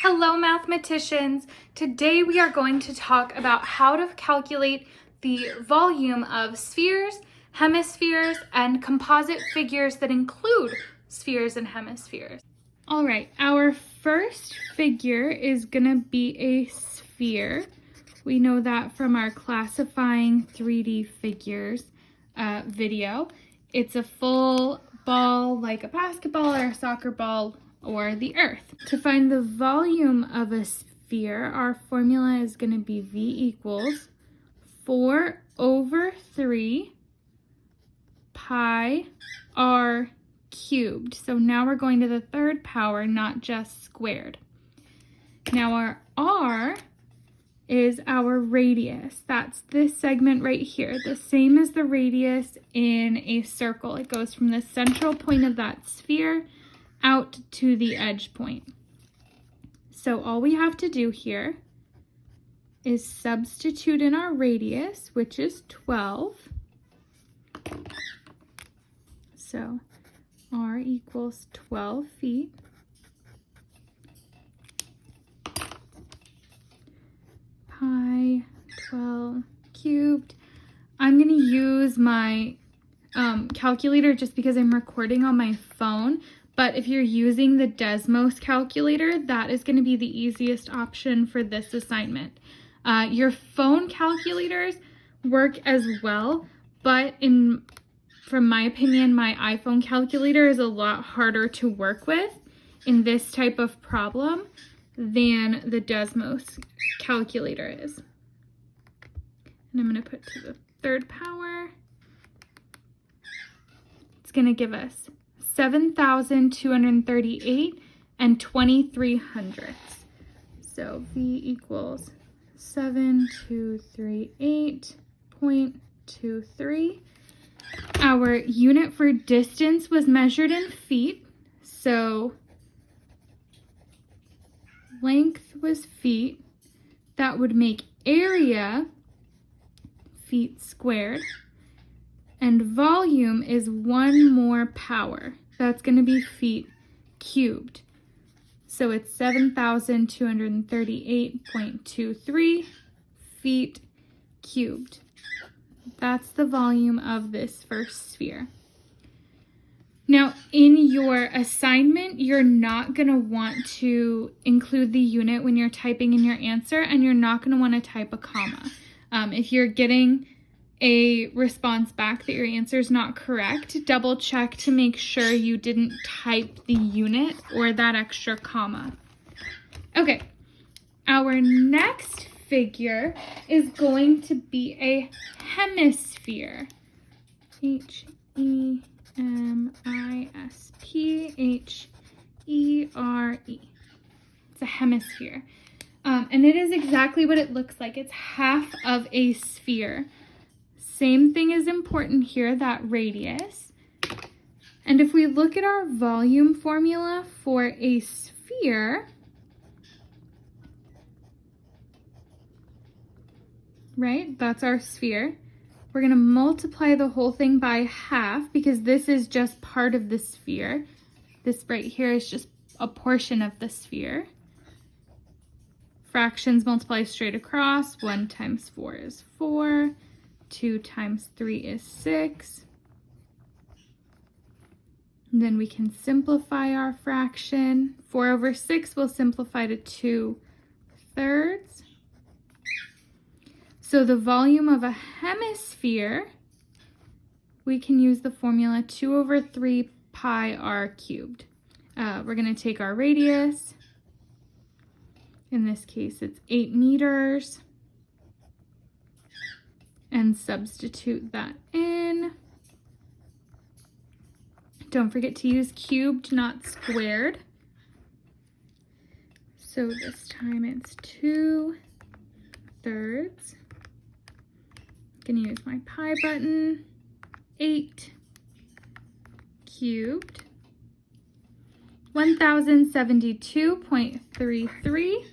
Hello mathematicians! Today we are going to talk about how to calculate the volume of spheres, hemispheres, and composite figures that include spheres and hemispheres. All right, our first figure is going to be a sphere. We know that from our classifying 3D figures video. It's a full ball like a basketball or a soccer ball or the earth. To find the volume of a sphere, our formula is going to be V equals 4/3 pi r cubed. So now we're going to the third power, not just squared. Now our r is our radius. That's this segment right here, the same as the radius in a circle. It goes from the central point of that sphere out to the edge point. So all we have to do here is substitute in our radius, which is 12. So r equals 12 feet. Pi 12 cubed. I'm going to use my calculator just because I'm recording on my phone. But if you're using the Desmos calculator, that is going to be the easiest option for this assignment. Your phone calculators work as well, but from my opinion, my iPhone calculator is a lot harder to work with in this type of problem than the Desmos calculator is. And I'm going to put to the third power. It's going to give us 7,238 and 23 hundredths. So V equals 7238.23. Our unit for distance was measured in feet. So length was feet. That would make area feet squared. And volume is one more power. That's going to be feet cubed. So it's 7,238.23 feet cubed. That's the volume of this first sphere. Now, in your assignment, you're not going to want to include the unit when you're typing in your answer, and you're not going to want to type a comma. If you're getting a response back that your answer is not correct, double check to make sure you didn't type the unit or that extra comma. Okay, our next figure is going to be a hemisphere. Hemisphere. It's a hemisphere. And it is exactly what it looks like. It's half of a sphere. Same thing is important here, that radius. And if we look at our volume formula for a sphere, right, that's our sphere. We're going to multiply the whole thing by half because this is just part of the sphere. This right here is just a portion of the sphere. Fractions multiply straight across. 1 times 4 is 4. 2 times 3 is 6. And then we can simplify our fraction. 4/6 will simplify to 2/3. So the volume of a hemisphere, we can use the formula 2/3 pi r cubed. We're going to take our radius. In this case, it's 8 meters. And substitute that in. Don't forget to use cubed, not squared. So this time it's 2/3. I'm gonna use my pi button. 8 cubed. 1072.33.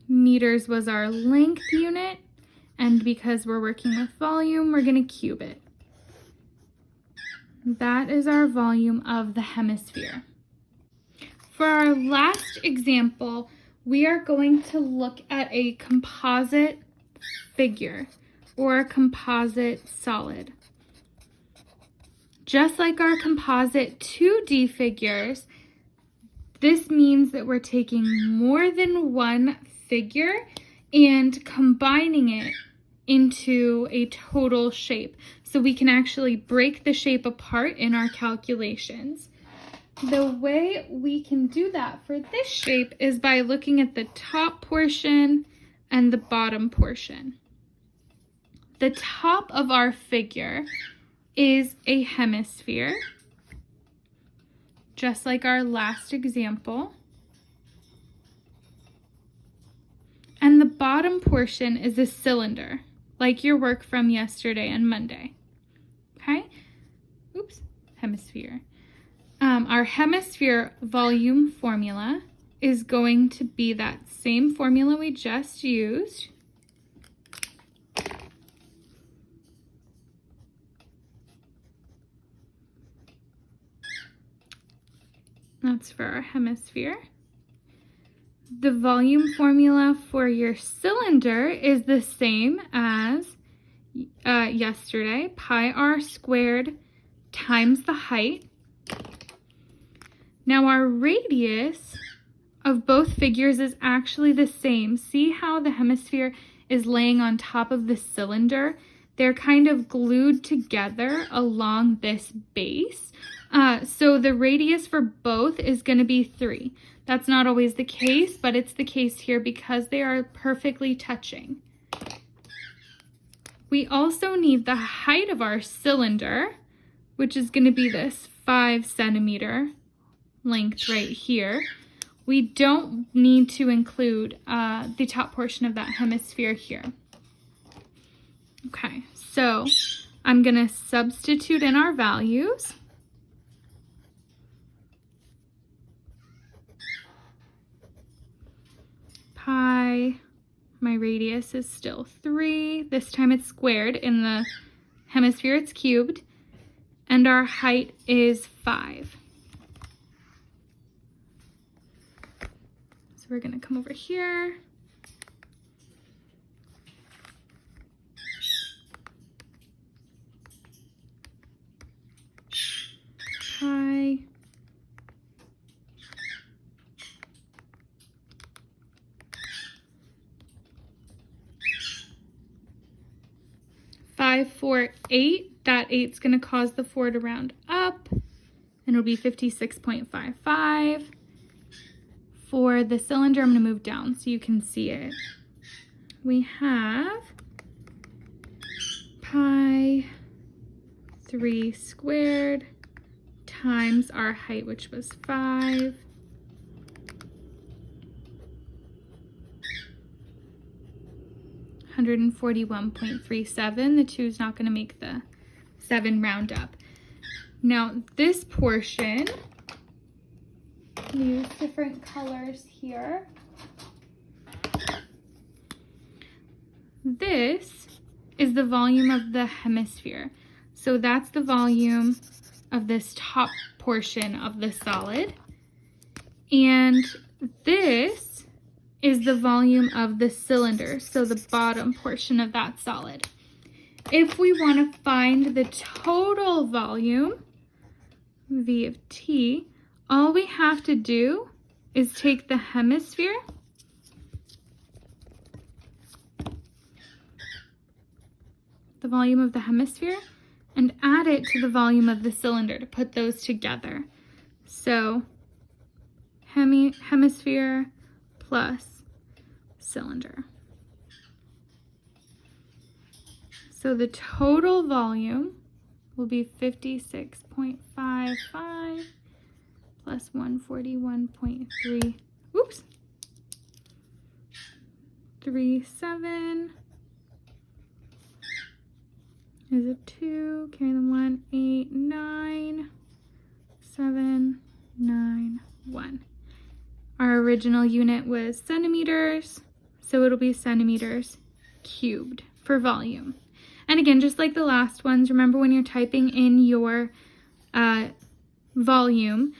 Meters was our length unit, and because we're working with volume, we're going to cube it. That is our volume of the hemisphere. For our last example, we are going to look at a composite figure or a composite solid. Just like our composite 2D figures, this means that we're taking more than one figure and combining it into a total shape. So we can actually break the shape apart in our calculations. The way we can do that for this shape is by looking at the top portion and the bottom portion. The top of our figure is a hemisphere, just like our last example. And the bottom portion is a cylinder, like your work from yesterday and Monday. Okay? Oops, hemisphere. Our hemisphere volume formula is going to be that same formula we just used. That's for our hemisphere. The volume formula for your cylinder is the same as yesterday, pi r squared times the height. Now our radius of both figures is actually the same. See how the hemisphere is laying on top of the cylinder? They're kind of glued together along this base. So the radius for both is going to be 3. That's not always the case, but it's the case here because they are perfectly touching. We also need the height of our cylinder, which is going to be this 5 centimeter length right here. We don't need to include the top portion of that hemisphere here. Okay, so I'm going to substitute in our values. Pi, my radius is still 3. This time it's squared. In the hemisphere it's cubed. And our height is 5. So we're going to come over here. Pi. 5, 4, 8. That 8's going to cause the 4 to round up, and it'll be 56.55. For the cylinder, I'm going to move down so you can see it. We have pi 3 squared times our height, which was 5. 141.37. The 2 is not going to make the 7 round up. Now this portion, use different colors here. This is the volume of the hemisphere. So that's the volume of this top portion of the solid. And this is the volume of the cylinder, so the bottom portion of that solid. If we want to find the total volume, V of t, all we have to do is take the hemisphere the volume of the hemisphere and add it to the volume of the cylinder to put those together. So hemisphere plus cylinder. So the total volume will be 56.55 plus 141.3, oops, 37 is a 2, carry the 1, 8, 9, 7, 9, 1. Our original unit was centimeters, so it'll be centimeters cubed for volume. And again, just like the last ones, remember when you're typing in your volume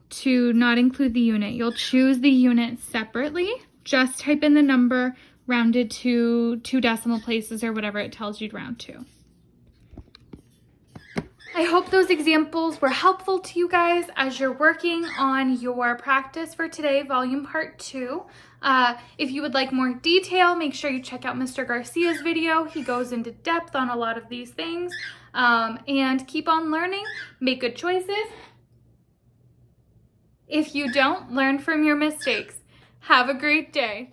to not include the unit. You'll choose the unit separately. Just type in the number rounded to 2 decimal places or whatever it tells you to round to. I hope those examples were helpful to you guys as you're working on your practice for today, volume part 2. If you would like more detail, make sure you check out Mr. Garcia's video. He goes into depth on a lot of these things. And keep on learning, make good choices. If you don't, learn from your mistakes. Have a great day.